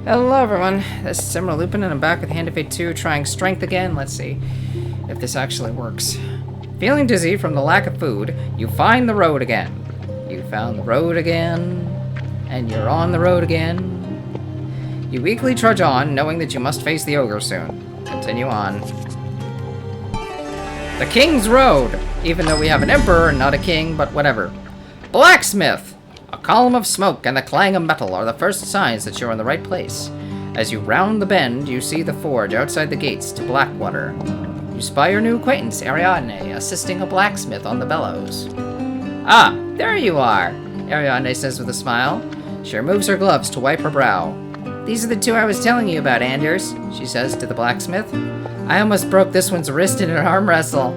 Hello everyone, this is Summer Lupin and I'm back with Hand of Fate 2 trying Strength again. Let's see if this actually works. Feeling dizzy from the lack of food, you find the road again. You found the road again, and you're on the road again. You weakly trudge on, knowing that you must face the ogre soon. Continue on. The King's Road! Even though we have an emperor and not a king, but whatever. Blacksmith! A column of smoke and the clang of metal are the first signs that you're in the right place. As you round the bend, you see the forge outside the gates to Blackwater. You spy your new acquaintance, Ariadne, assisting a blacksmith on the bellows. Ah, there you are, Ariadne says with a smile. She removes her gloves to wipe her brow. These are the two I was telling you about, Anders, she says to the blacksmith. I almost broke this one's wrist in an arm wrestle.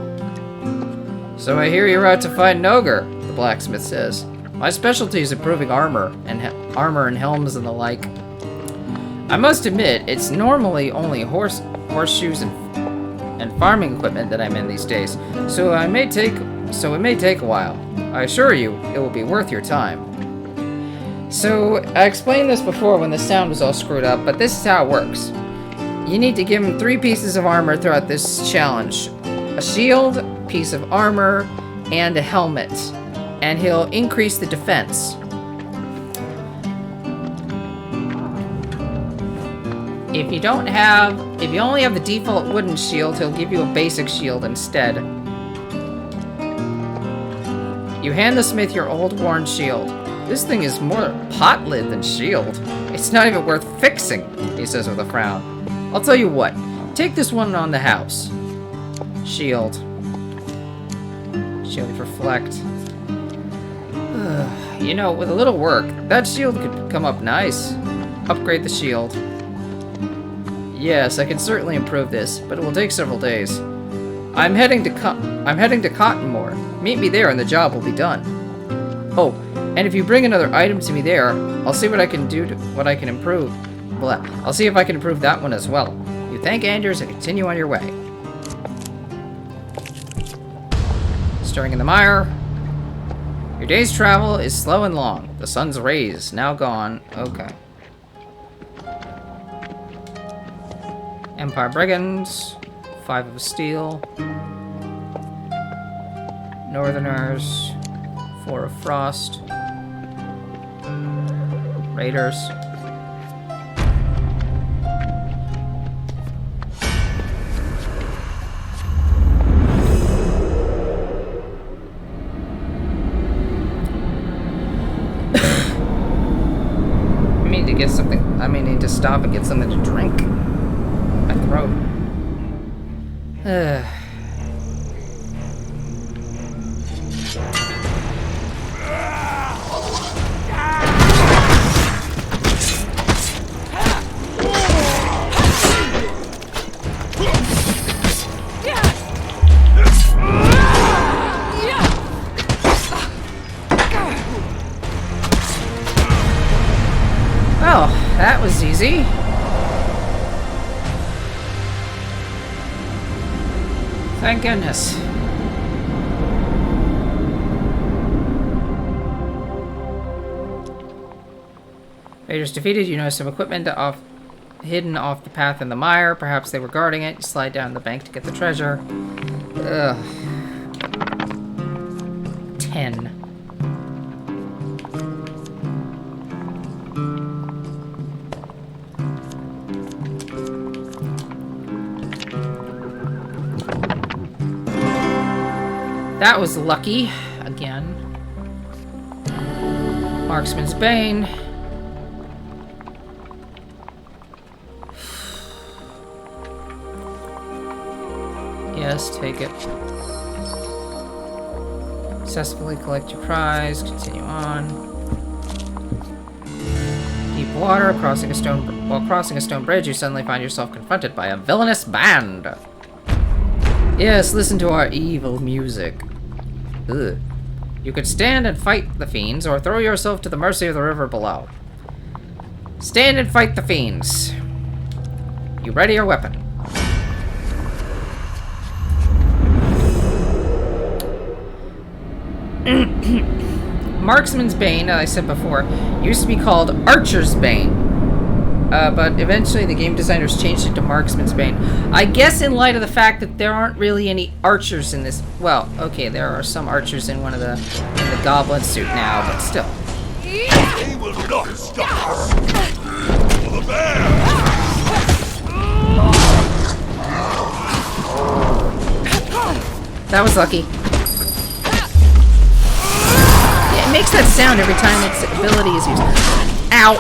So I hear you're out to fight an ogre, the blacksmith says. My specialty is improving armor and helms and the like. I must admit, it's normally only horseshoes and farming equipment that I'm in these days, so it may take a while. I assure you, it will be worth your time. So, I explained this before when the sound was all screwed up, but this is how it works. You need to give him 3 pieces of armor throughout this challenge. A shield, piece of armor, and a helmet. And he'll increase the defense. If you only have the default wooden shield, he'll give you a basic shield instead. You hand the smith your old worn shield. This thing is more pot lid than shield. It's not even worth fixing, he says with a frown. I'll tell you what, take this one on the house. Shield. Shield reflect. You know, with a little work, that shield could come up nice. Upgrade the shield. Yes, I can certainly improve this, but it will take several days. I'm heading to Cottonmore. Meet me there and the job will be done. Oh, and if you bring another item to me there, I'll see what I can do improve. Well, I'll see if I can improve that one as well. You thank Anders and continue on your way. Stirring in the mire. Your day's travel is slow and long. The sun's rays, now gone. Okay. Empire Brigands. 5 of steel. Northerners. 4 of frost. Raiders. I may need to stop and get something to drink. My throat. Well, that was easy. Thank goodness. Raiders defeated. You notice some equipment hidden off the path in the mire. Perhaps they were guarding it. You slide down the bank to get the treasure. Ugh. 10. That was lucky. Again. Marksman's Bane. Yes, take it. Successfully collect your prize. Continue on. Deep water. While crossing a stone bridge, you suddenly find yourself confronted by a villainous band. Yes, listen to our evil music. Ugh. You could stand and fight the fiends, or throw yourself to the mercy of the river below. Stand and fight the fiends. You ready your weapon. Marksman's Bane, as I said before, used to be called Archer's Bane. but eventually the game designers changed it to Marksman's Bane. I guess in light of the fact that there aren't really any archers in this. Well, okay, there are some archers in in the goblin suit now, but still. He will not stop us! For the bear! That was lucky. Yeah, it makes that sound every time its ability is used. Ow!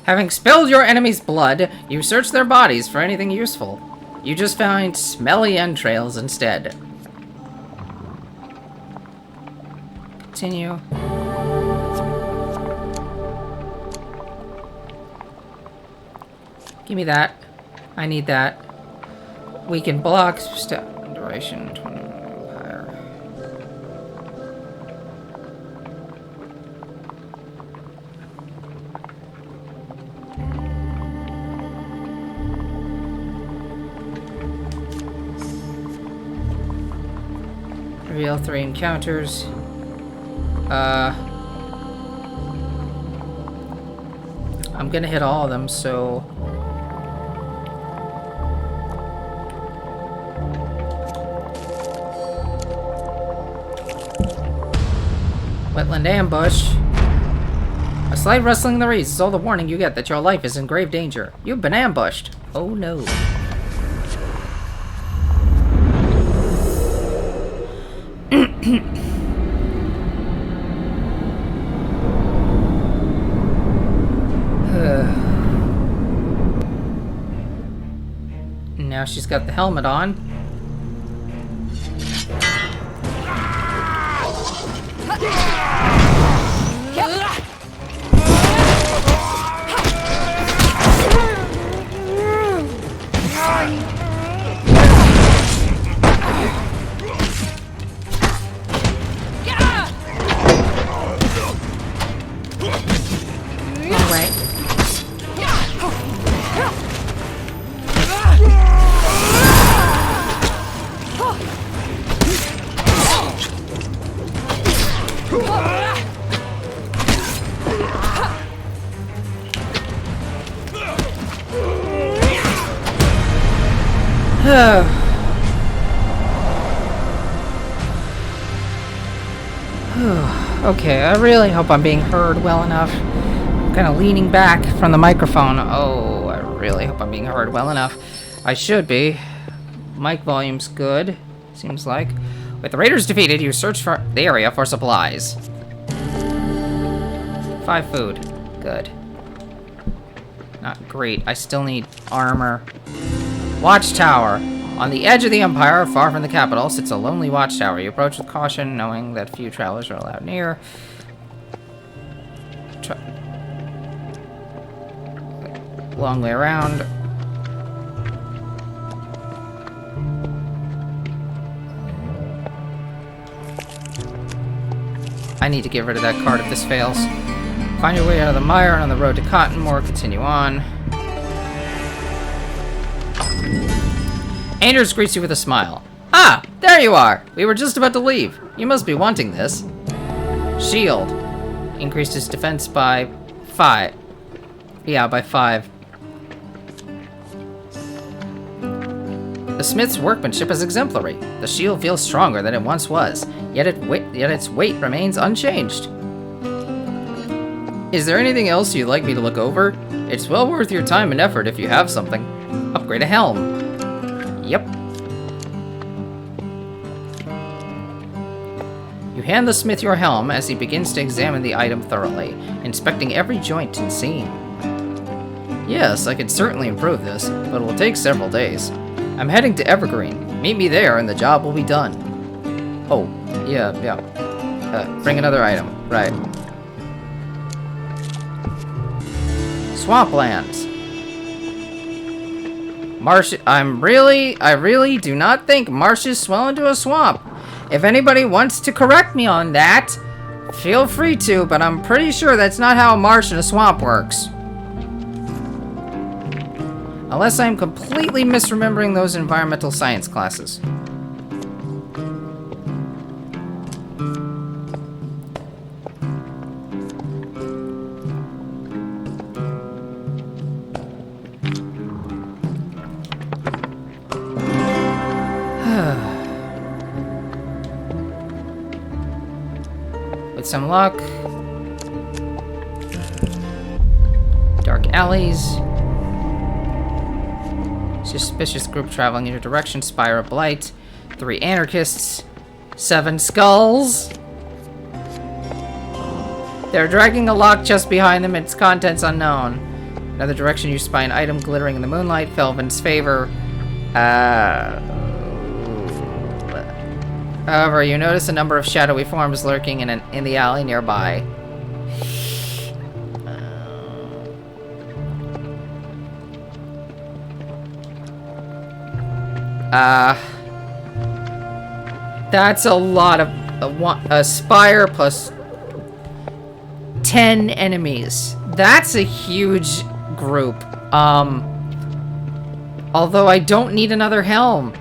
Having spilled your enemy's blood, you search their bodies for anything useful. You just find smelly entrails instead. Continue. Give me that. I need that. Weaken blocks. Step duration 20 higher. Reveal 3 encounters. I'm gonna hit all of them, so... Wetland ambush. A slight rustling in the reeds is all the warning you get that your life is in grave danger. You've been ambushed. Oh no. Now she's got the helmet on. Okay, I really hope I'm being heard well enough. I'm kind of leaning back from the microphone. Oh, I really hope I'm being heard well enough. I should be. Mic volume's good, seems like. With the raiders defeated, you search for the area for supplies. 5 food. Good. Not great. I still need armor. Watchtower. On the edge of the Empire, far from the capital, sits a lonely watchtower. You approach with caution, knowing that few travelers are allowed near. Long way around. I need to get rid of that card if this fails. Find your way out of the mire and on the road to Cottonmore. Continue on. Anders greets you with a smile. Ah, there you are! We were just about to leave. You must be wanting this. Shield. Increased his defense by 5. Yeah, by 5. The smith's workmanship is exemplary. The shield feels stronger than it once was, yet its weight remains unchanged. Is there anything else you'd like me to look over? It's well worth your time and effort if you have something. Upgrade a helm. Yep. You hand the smith your helm as he begins to examine the item thoroughly, inspecting every joint and seam. Yes, I could certainly improve this, but it will take several days. I'm heading to Evergreen. Meet me there and the job will be done. Oh, yeah. Bring another item. Right. Swamplands. Marsh. I really do not think marshes swell into a swamp. If anybody wants to correct me on that, feel free to, but I'm pretty sure that's not how a marsh and a swamp works. Unless I'm completely misremembering those environmental science classes. With some luck. Dark alleys. Suspicious group traveling in your direction. Spire of Blight. 3 anarchists. 7 skulls. They're dragging a lock just behind them. Its contents unknown. Another direction you spy an item glittering in the moonlight. Felvin's favor. However, you notice a number of shadowy forms lurking in the alley nearby. That's a lot of a spire plus 10 enemies. That's a huge group. Although I don't need another helm.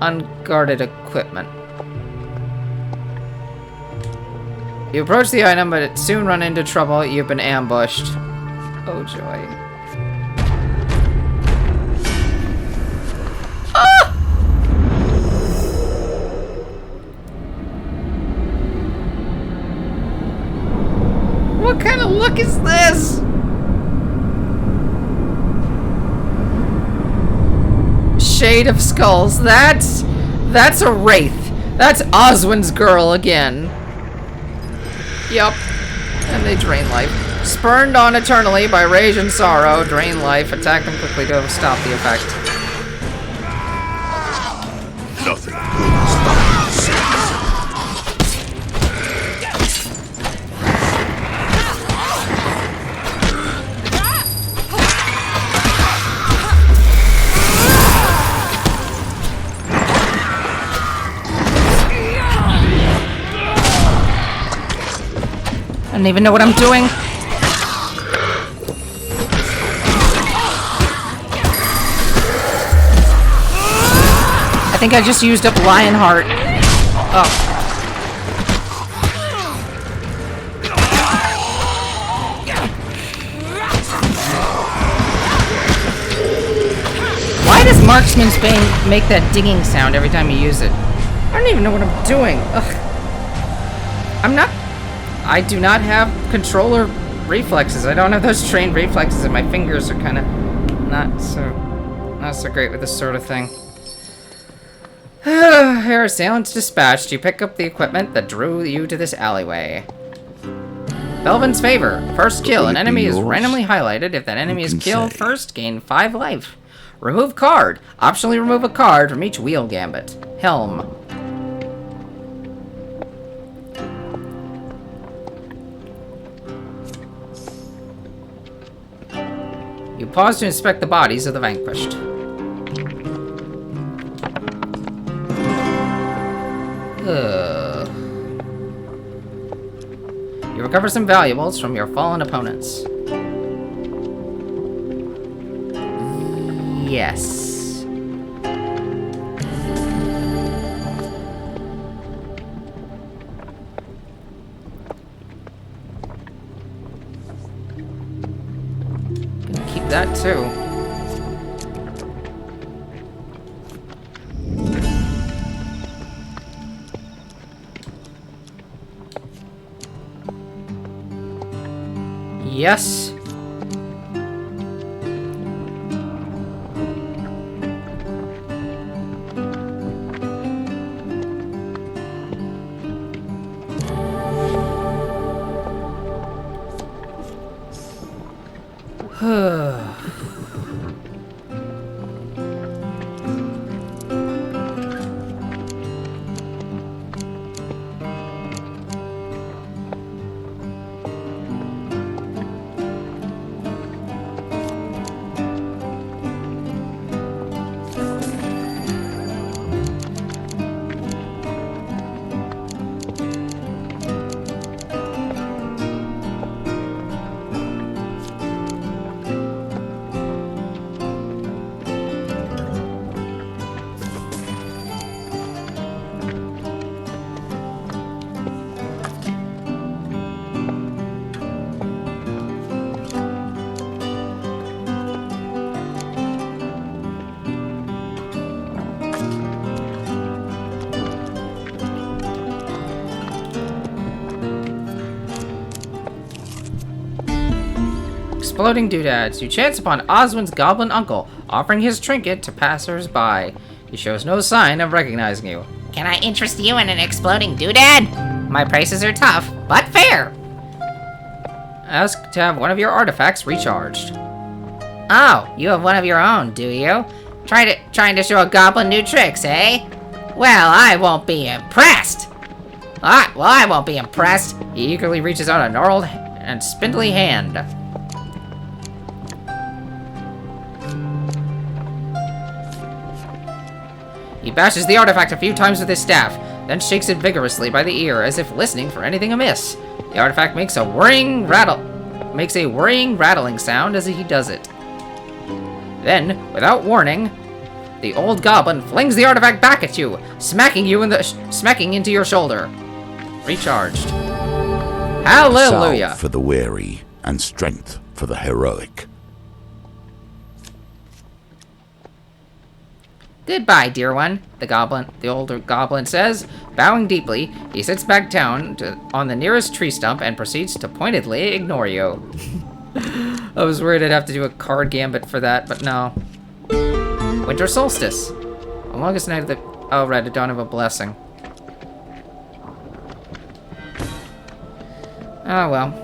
Unguarded equipment. You approach the item, but soon run into trouble. You've been ambushed. Oh, joy. Ah! What kind of look is this? Shade of Skulls. That's a wraith. That's Oswin's girl again. Yup. And they drain life. Spurned on eternally by rage and sorrow, drain life. Attack them quickly to stop the effect. Nothing good stops. I don't even know what I'm doing. I think I just used up Lionheart. Oh. Why does Marksman's Bane make that dinging sound every time you use it? I don't even know what I'm doing. Ugh. I do not have controller reflexes. I don't have those trained reflexes, and my fingers are kind of not so great with this sort of thing. Your assailant's dispatched. You pick up the equipment that drew you to this alleyway. Belvin's favor. First kill. An enemy is randomly highlighted. If that enemy is killed first, gain 5 life. Remove card. Optionally remove a card from each wheel gambit. Helm. You pause to inspect the bodies of the vanquished. You recover some valuables from your fallen opponents. Yes. Gonna keep that too. Yes. Exploding doodads. You chance upon Oswin's goblin uncle, offering his trinket to passers-by. He shows no sign of recognizing you. Can I interest you in an exploding doodad? My prices are tough, but fair. Ask to have one of your artifacts recharged. Oh, you have one of your own, do you? Trying to show a goblin new tricks, eh? Well, I won't be impressed. I won't be impressed. He eagerly reaches out a gnarled and spindly hand. He bashes the artifact a few times with his staff, then shakes it vigorously by the ear as if listening for anything amiss. The artifact makes a worrying rattling sound as he does it. Then, without warning, the old goblin flings the artifact back at you, smacking into your shoulder. Recharged. Hallelujah! Salve for the weary and strength for the heroic. Goodbye, dear one, the older goblin says. Bowing deeply, he sits back down on the nearest tree stump and proceeds to pointedly ignore you. I was worried I'd have to do a card gambit for that, but no. Winter solstice. The longest night of the... Oh, right, the dawn of a blessing. Oh, well.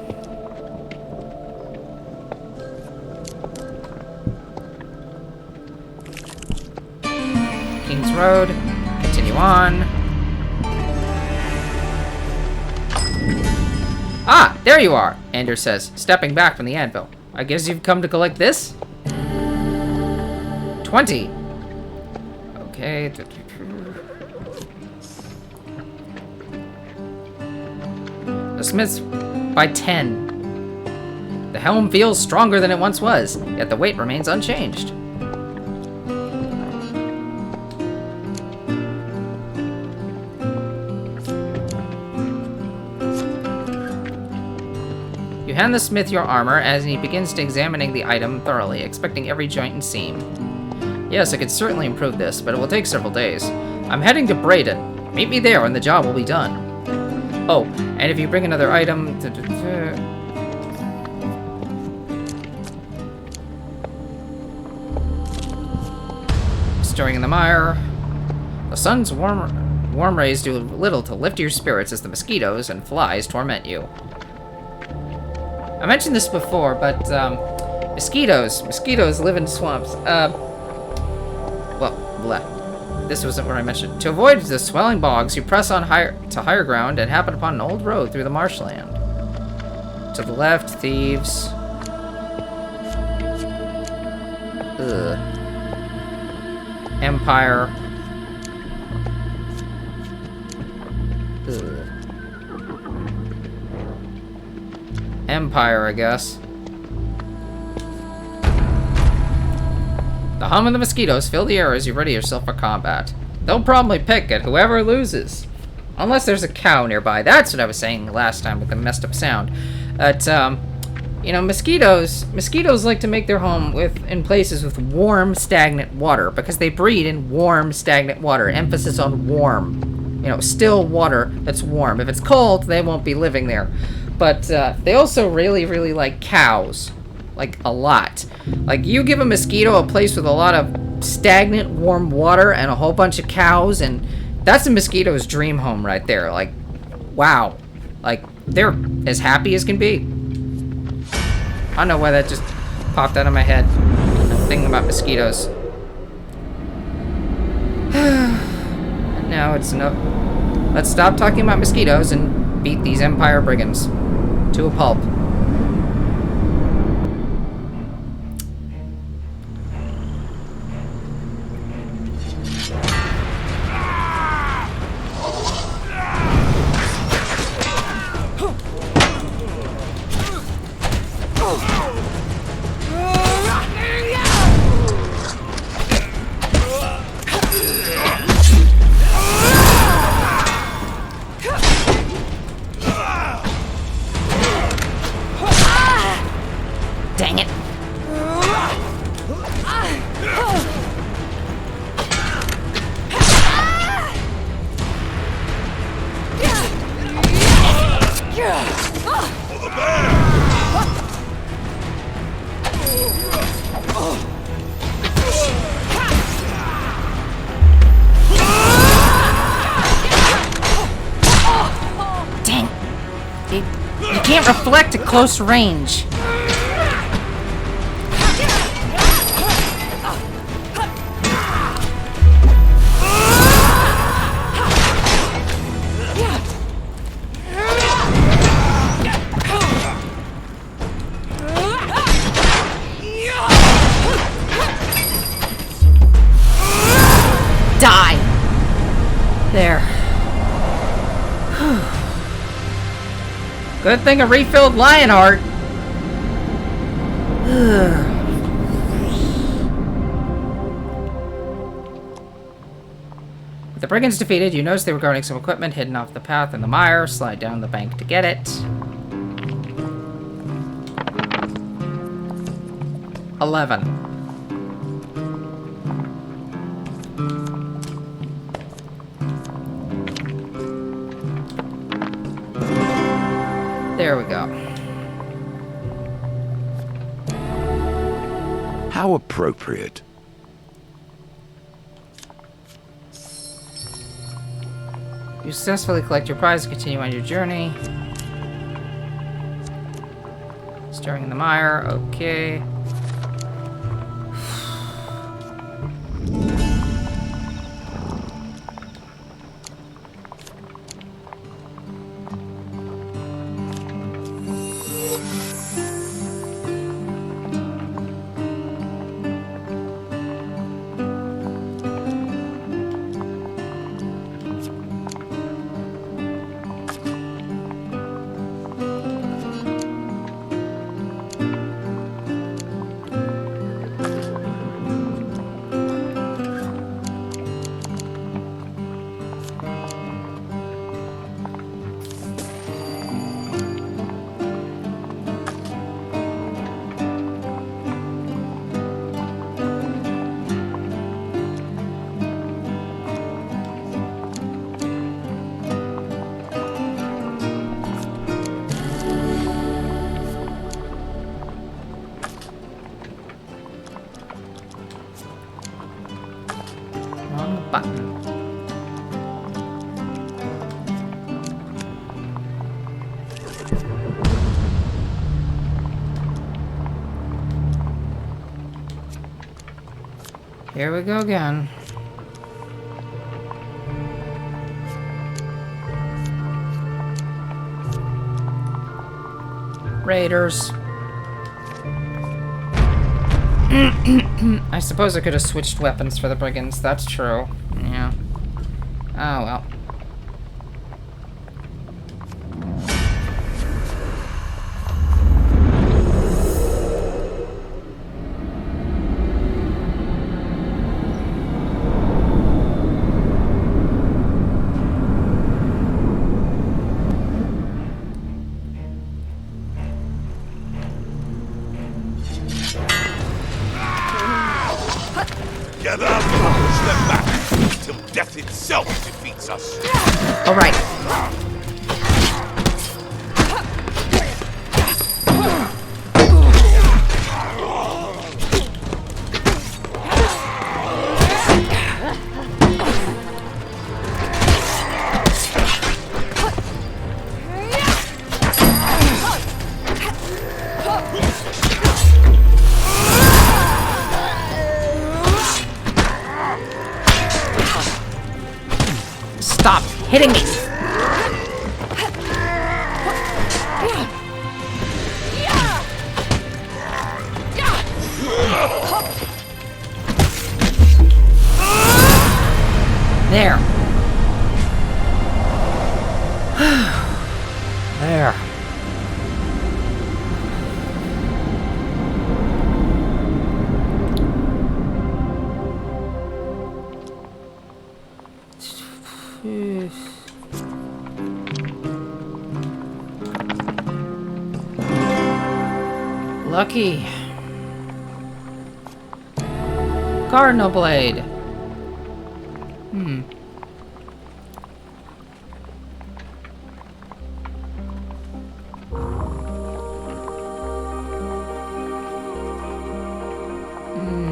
King's Road. Continue on. Ah, there you are, Anders says, stepping back from the anvil. I guess you've come to collect this? 20. Okay. The smith's by 10. The helm feels stronger than it once was, yet the weight remains unchanged. You hand the smith your armor as he begins to examining the item thoroughly, expecting every joint and seam. Yes, I could certainly improve this, but it will take several days. I'm heading to Brayden. Meet me there and the job will be done. Oh, and if you bring another item... Stirring in the mire. The sun's warm rays do little to lift your spirits as the mosquitoes and flies torment you. I mentioned this before, but mosquitoes live in swamps. Well, bleh. This wasn't where I mentioned. To avoid the swelling bogs, you press on to higher ground and happen upon an old road through the marshland. To the left, thieves. Ugh. Empire. Ugh. Empire, I guess. The hum of the mosquitoes fill the air as you ready yourself for combat. They'll probably pick at whoever loses. Unless there's a cow nearby. That's what I was saying last time with the messed up sound. But, you know, mosquitoes like to make their home in places with warm, stagnant water because they breed in warm, stagnant water. Emphasis on warm. You know, still water that's warm. If it's cold, they won't be living there. But they also really, really like cows. Like, a lot. Like, you give a mosquito a place with a lot of stagnant, warm water and a whole bunch of cows, and that's a mosquito's dream home right there. Like, wow. Like, they're as happy as can be. I don't know why that just popped out of my head. I'm thinking about mosquitoes. And now it's enough. Let's stop talking about mosquitoes and beat these Empire brigands to a pulp. Dang it. For the bear! Dang. You can't reflect at close range. Die! There. Good thing a refilled Lionheart. With the brigands defeated, you notice they were guarding some equipment hidden off the path in the mire. Slide down the bank to get it. 11. There we go. How appropriate. You successfully collect your prize and continue on your journey. Stirring in the mire, okay. Button. Here we go again. Raiders. I suppose I could have switched weapons for the brigands, that's true. Yeah. Oh well. Get up and push them back till death itself defeats us. All right. hitting me. There. There. Lucky. Cardinal Blade.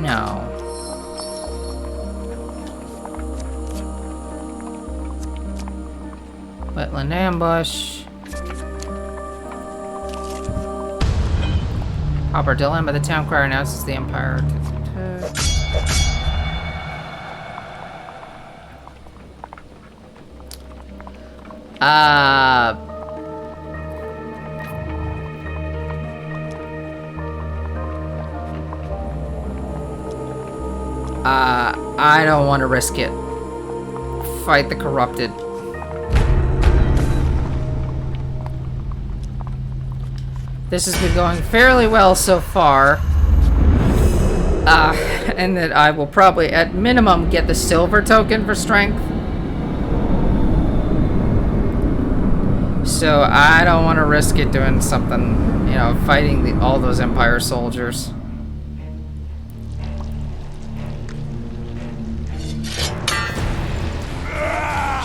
No. Wetland ambush. Proper dilemma. The town crier announces the Empire. I don't want to risk it. Fight the corrupted. This has been going fairly well so far. And that I will probably, at minimum, get the silver token for strength. So I don't want to risk it doing something, you know, fighting all those Empire soldiers.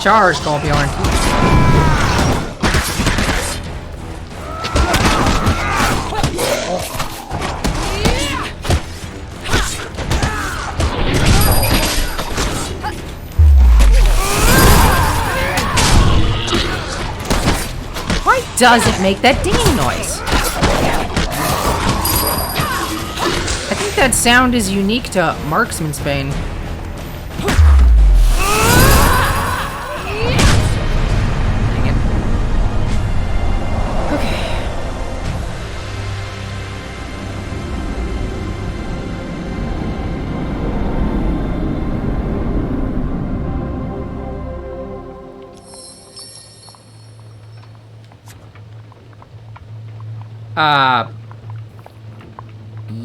Charge, Golbjorn. Why does it make that dinging noise? I think that sound is unique to Marksman's Bane.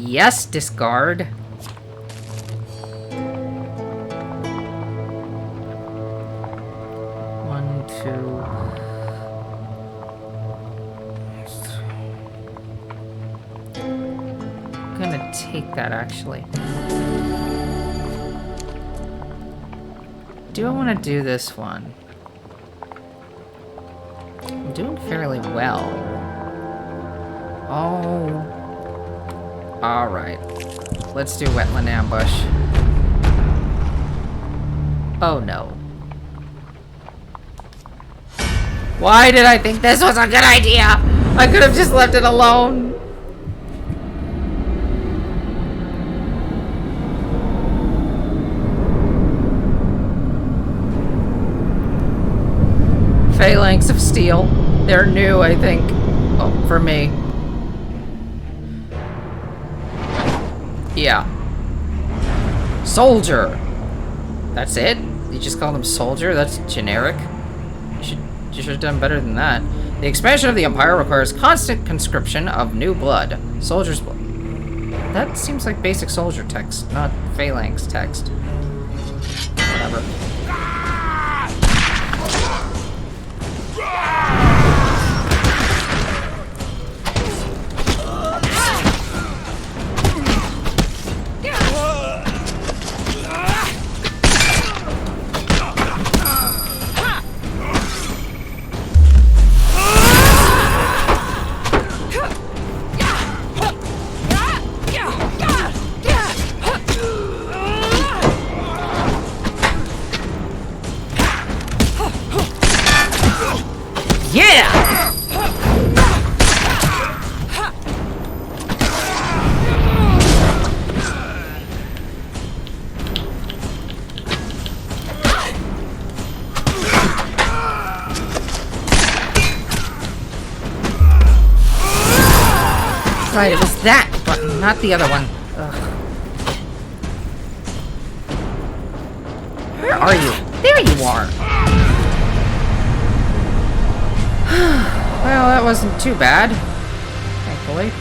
Yes, discard. One, two. I'm gonna take that, actually. Do I want to do this one? I'm doing fairly well. Oh. Alright. Let's do Wetland Ambush. Oh no. Why did I think this was a good idea? I could have just left it alone. Phalanx of Steel. They're new, I think. Oh, for me. Yeah. Soldier. That's it? You just call them soldier? That's generic. You should have done better than that. The expansion of the Empire requires constant conscription of new blood. Soldier's blood. That seems like basic soldier text, not phalanx text. Whatever. right, it was that button, not the other one. Ugh. Where are you? There you are! Well, that wasn't too bad. Thankfully.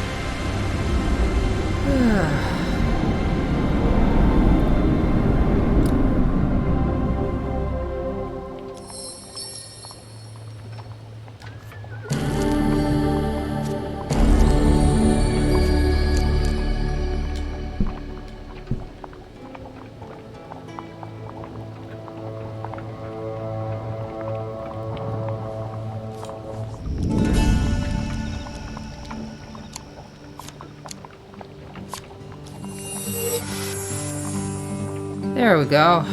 There we go.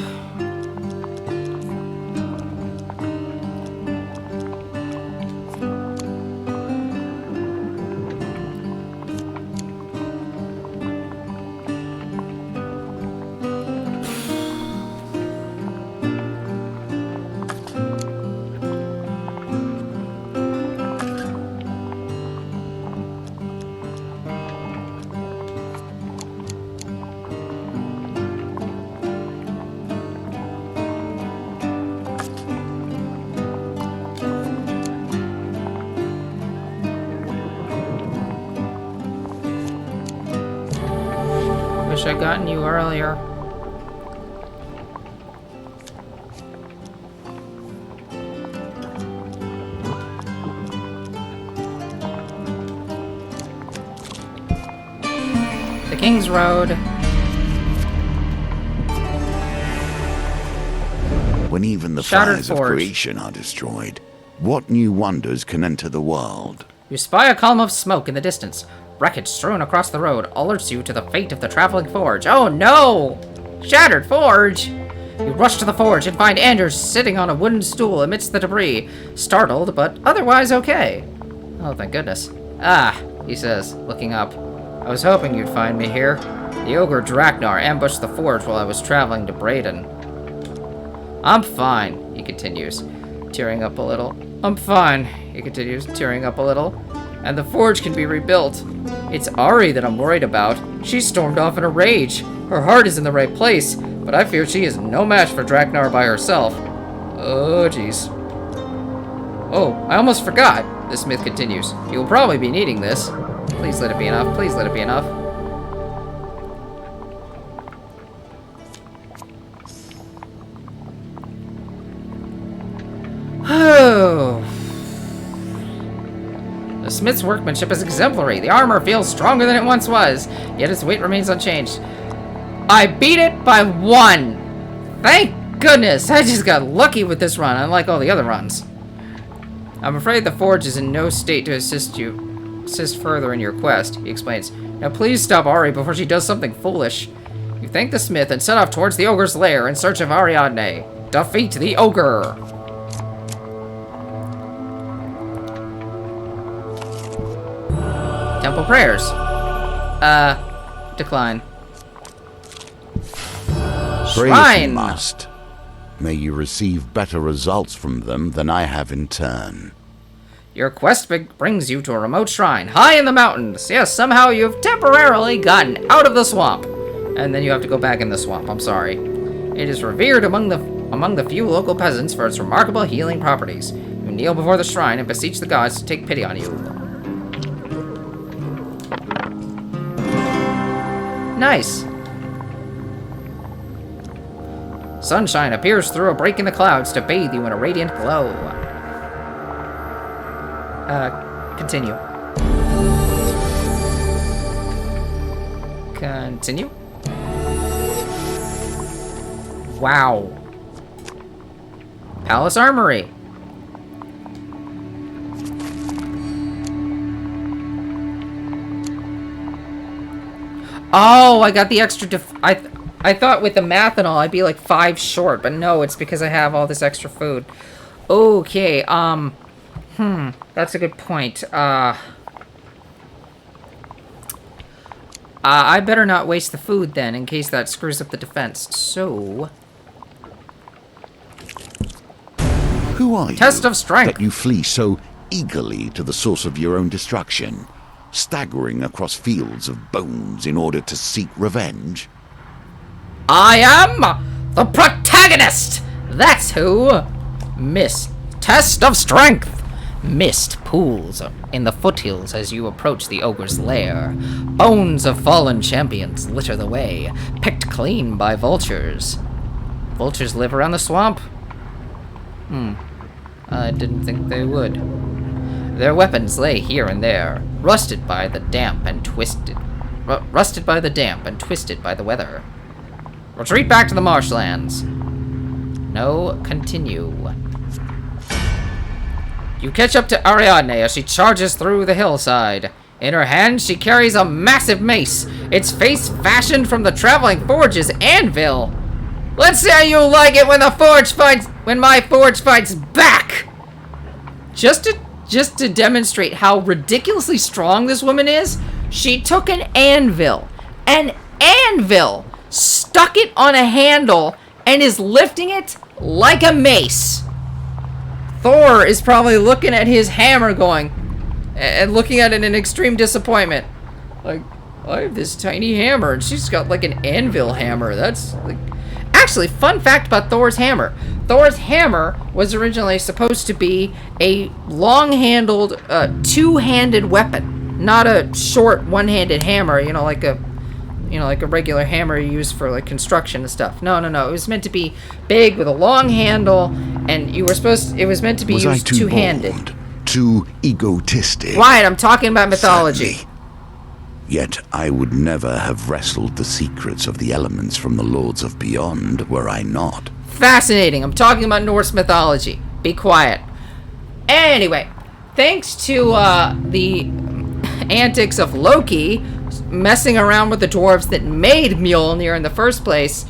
Wish I'd gotten you earlier. The King's Road. When even the Shattered fires of Forge. creation are destroyed, what new wonders can enter the world? You spy a column of smoke in the distance. Wreckage strewn across the road alerts you to the fate of the traveling forge. Oh no! Shattered Forge! You rush to the forge and find Anders sitting on a wooden stool amidst the debris, startled but otherwise okay. Oh, thank goodness. Ah, he says, looking up. I was hoping you'd find me here. The ogre Draknar ambushed the forge while I was traveling to Braden. I'm fine, he continues, tearing up a little. I'm fine, he continues, tearing up a little. And the forge can be rebuilt. It's Ari that I'm worried about. She stormed off in a rage. Her heart is in the right place, but I fear she is no match for Draknar by herself. Oh, jeez. Oh, I almost forgot, the smith continues. You will probably be needing this. Please let it be enough. Please let it be enough. Oh. The smith's workmanship is exemplary. The armor feels stronger than it once was, yet its weight remains unchanged. I beat it by 1! Thank goodness! I just got lucky with this run, unlike all the other runs. I'm afraid the forge is in no state to assist further in your quest, he explains. Now please stop Ari before she does something foolish. You thank the smith and set off towards the ogre's lair in search of Ariadne. Defeat the ogre! Temple prayers. Decline. Pray if you Shrine! must. May you receive better results from them than I have in turn. Your quest brings you to a remote shrine, high in the mountains. Yes, somehow you've temporarily gotten out of the swamp. And then you have to go back in the swamp, I'm sorry. It is revered among the few local peasants for its remarkable healing properties. You kneel before the shrine and beseech the gods to take pity on you. Nice. Sunshine appears through a break in the clouds to bathe you in a radiant glow. Continue. Continue. Wow. Palace Armory. Oh, I got the extra I thought with the math and all I'd be like 5 short, but no, it's because I have all this extra food. Okay, that's a good point. I better not waste the food then, in case that screws up the defense. So... Who are you? Test of strength. That you flee so eagerly to the source of your own destruction? staggering across fields of bones in order to seek revenge? I am the protagonist! That's who! Mist. Test of strength! Mist pools in the foothills as you approach the ogre's lair. Bones of fallen champions litter the way, picked clean by vultures. Vultures live around the swamp? I didn't think they would. Their weapons lay here and there, rusted by the damp and twisted by the weather. Retreat back to the marshlands. No, continue. You catch up to Ariadne as she charges through the hillside. In her hand, she carries a massive mace, its face fashioned from the traveling forge's anvil. Let's see how you like it when my forge fights back! Just to demonstrate how ridiculously strong this woman is, she took an anvil, stuck it on a handle, and is lifting it like a mace. Thor is probably looking at his hammer and looking at it in extreme disappointment. Like, I have this tiny hammer, and she's got like an anvil hammer. That's like... Actually, fun fact about Thor's hammer. Thor's hammer was originally supposed to be a long-handled, two-handed weapon, not a short one-handed hammer. Like a regular hammer you use for like construction and stuff. No. It was meant to be big with a long handle, and it was meant to be used two-handed. Bold, too egotistic? Right, I'm talking about mythology. Certainly. Yet I would never have wrestled the secrets of the elements from the Lords of Beyond were I not. Fascinating. I'm talking about Norse mythology. Be quiet. Anyway, thanks to the antics of Loki messing around with the dwarves that made Mjolnir in the first place,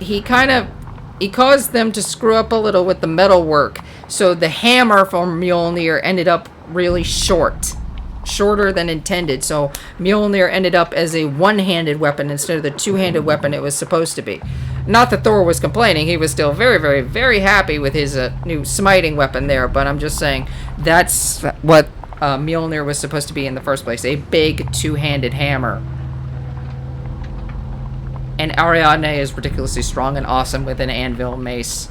he caused them to screw up a little with the metalwork. So the hammer from Mjolnir ended up really shorter than intended, so Mjolnir ended up as a one-handed weapon instead of the two-handed weapon it was supposed to be. Not that Thor was complaining, he was still very, very, very happy with his new smiting weapon there, but I'm just saying that's what Mjolnir was supposed to be in the first place, a big two-handed hammer. And Ariadne is ridiculously strong and awesome with an anvil mace.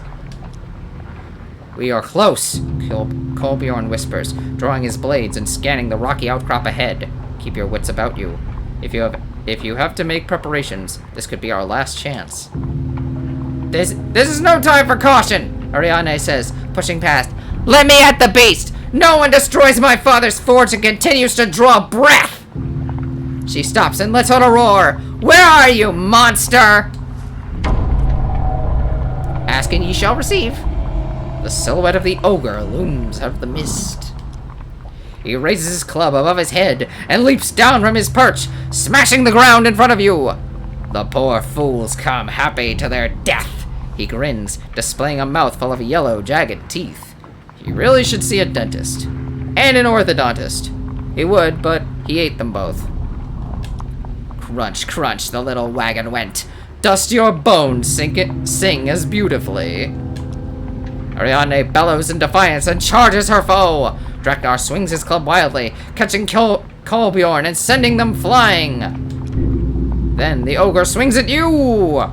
We are close, Kolbjorn whispers, drawing his blades and scanning the rocky outcrop ahead. Keep your wits about you. If you have to make preparations, this could be our last chance. This is no time for caution, Ariadne says, pushing past. Let me at the beast! No one destroys my father's forge and continues to draw breath! She stops and lets out a roar. Where are you, monster? Ask and ye shall receive. The silhouette of the ogre looms out of the mist. He raises his club above his head and leaps down from his perch, smashing the ground in front of you. The poor fools come happy to their death. He grins, displaying a mouth full of yellow, jagged teeth. He really should see a dentist. And an orthodontist. He would, but he ate them both. Crunch, crunch, the little wagon went. Dust your bones, sing as beautifully. Ariadne bellows in defiance and charges her foe. Draknar swings his club wildly, catching Kolbjorn and sending them flying. Then the ogre swings at you.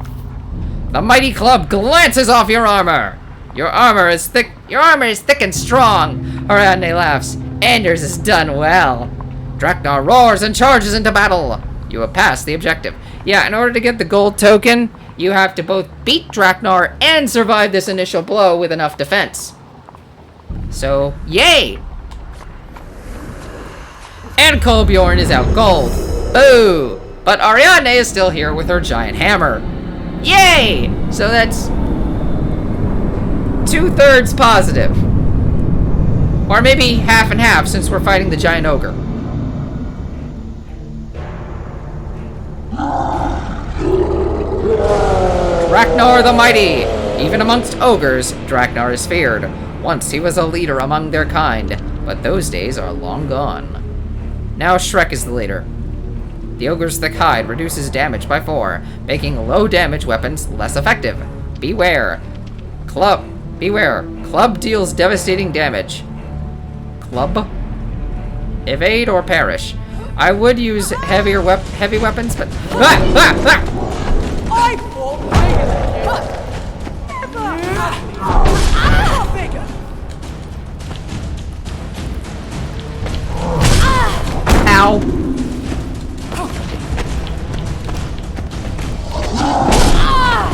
The mighty club glances off your armor. Your armor is thick and strong. Ariadne laughs. Anders is done well. Draknar roars and charges into battle. You have passed the objective. Yeah, in order to get the gold token, you have to both beat Draknar and survive this initial blow with enough defense. So, yay! And Kolbjorn is out gold. Boo! But Ariadne is still here with her giant hammer. Yay! So that's 2/3 positive. Or maybe half and half since we're fighting the giant ogre. Draknar the Mighty! Even amongst ogres, Draknar is feared. Once he was a leader among their kind, but those days are long gone. Now Shrek is the leader. The ogre's thick hide reduces damage by 4, making low damage weapons less effective. Beware. Club deals devastating damage. Club? Evade or perish. I would use heavy weapons, but I thought bigger. Ow!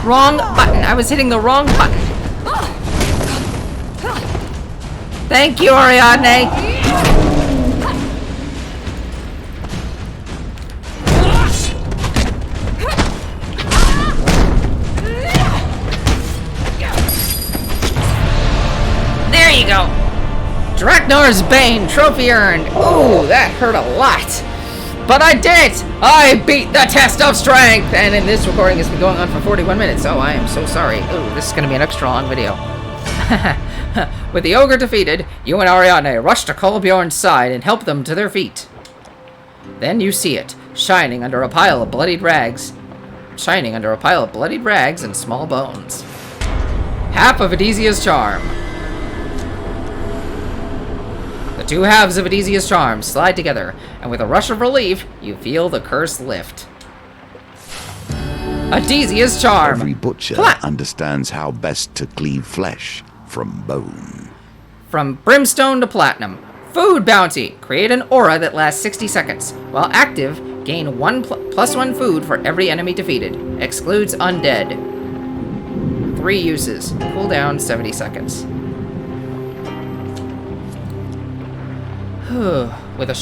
Wrong button. I was hitting the wrong button. Thank you, Ariadne. There you go. Draknar's Bane, trophy earned. Ooh, that hurt a lot. But I did it! I beat the test of strength! And in this recording, it's been going on for 41 minutes, so I am so sorry. Ooh, this is going to be an extra long video. With the ogre defeated, you and Ariadne rush to Kolbjorn's side and help them to their feet. Then you see it, shining under a pile of bloodied rags. Shining under a pile of bloodied rags and small bones. Half of Adesia's charm. The two halves of Adesia's charm slide together, and with a rush of relief, you feel the curse lift. Adesia's charm! Every butcher understands how best to cleave flesh from bone. From brimstone to platinum. Food bounty. Create an aura that lasts 60 seconds. While active, gain plus 1 food for every enemy defeated. Excludes undead. 3 uses. Cooldown 70 seconds. With a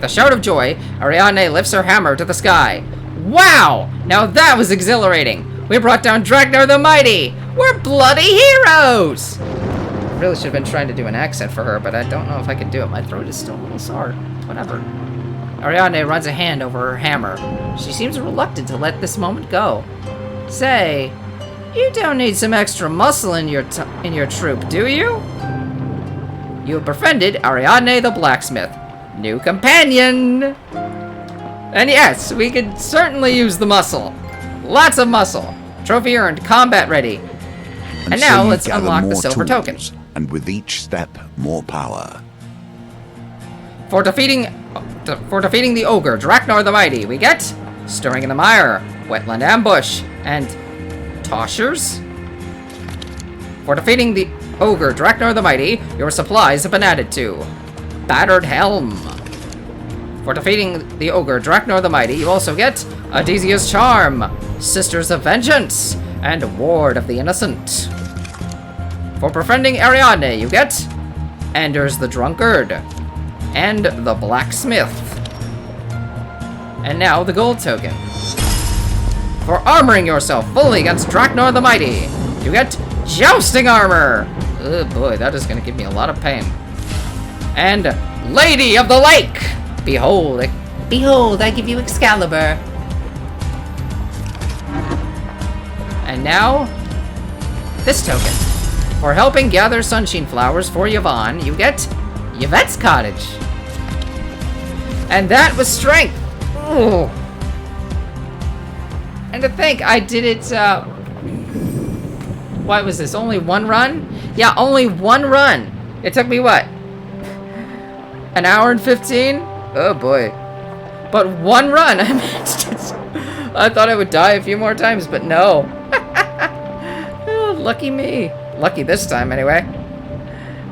shout of joy, Ariadne lifts her hammer to the sky. Wow! Now that was exhilarating! We brought down Draknar the Mighty! We're bloody heroes! I really should have been trying to do an accent for her, but I don't know if I can do it. My throat is still a little sore. Whatever. Ariadne runs a hand over her hammer. She seems reluctant to let this moment go. Say, you don't need some extra muscle in your troop, do you? You have befriended Ariadne the Blacksmith. New companion! And yes, we could certainly use the muscle. Lots of muscle. Trophy earned, combat ready. And now so let's unlock the silver token. And with each step, more power. For defeating the ogre, Draknar the Mighty, we get Stirring in the Mire, Wetland Ambush, and Toshers. For defeating the ogre, Draknar the Mighty, your supplies have been added to. Battered Helm. For defeating the ogre, Draknar the Mighty, you also get Adesia's Charm, Sisters of Vengeance, and Ward of the Innocent. For befriending Ariadne, you get Anders the Drunkard, and the Blacksmith. And now the gold token. For armoring yourself fully against Draknar the Mighty, you get Jousting Armor! Oh boy, that is going to give me a lot of pain. And Lady of the Lake! Behold, I give you Excalibur. And now, this token. For helping gather sunshine flowers for Yvonne, you get Yvette's Cottage. And that was strength. Ooh. And to think, I did it, what was this, only one run? Yeah, only one run. It took me, what? An hour and 15? Oh boy. But one run, I managed it. I thought I would die a few more times, but no. Oh, lucky me. Lucky this time, anyway.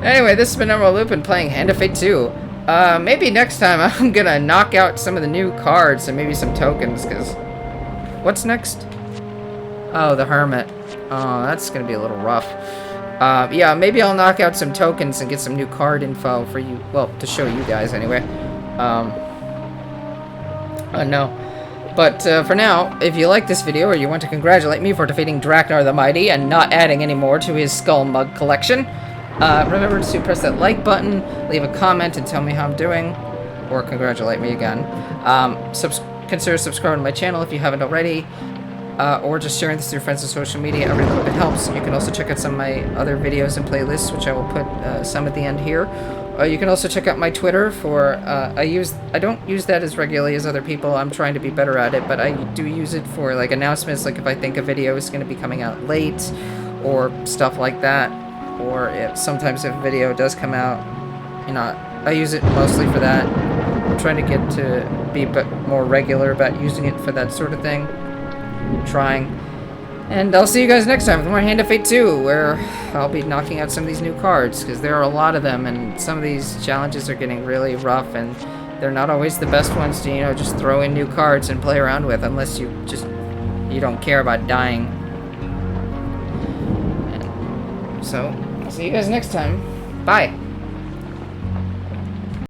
Anyway, this has been Emerald Lupin playing Hand of Fate 2. Maybe next time I'm gonna knock out some of the new cards and maybe some tokens, because... What's next? Oh, the Hermit. Oh, that's gonna be a little rough. Yeah, maybe I'll knock out some tokens and get some new card info for you. Well, to show you guys, anyway. No. But for now, if you like this video or you want to congratulate me for defeating Draknar the Mighty and not adding any more to his Skull Mug collection, remember to press that like button, leave a comment and tell me how I'm doing, or congratulate me again. Consider subscribing to my channel if you haven't already, or just sharing this with your friends on social media. Every little bit helps. You can also check out some of my other videos and playlists, which I will put some at the end here. You can also check out my Twitter for, I don't use that as regularly as other people. I'm trying to be better at it, but I do use it for, like, announcements, like if I think a video is going to be coming out late, or stuff like that, or sometimes if a video does come out, you know, I use it mostly for that. I'm trying to get to be a bit more regular about using it for that sort of thing. Trying. And I'll see you guys next time with more Hand of Fate 2, where I'll be knocking out some of these new cards, because there are a lot of them, and some of these challenges are getting really rough, and they're not always the best ones to, you know, just throw in new cards and play around with, unless you don't care about dying. And so, I'll see you guys next time. Bye!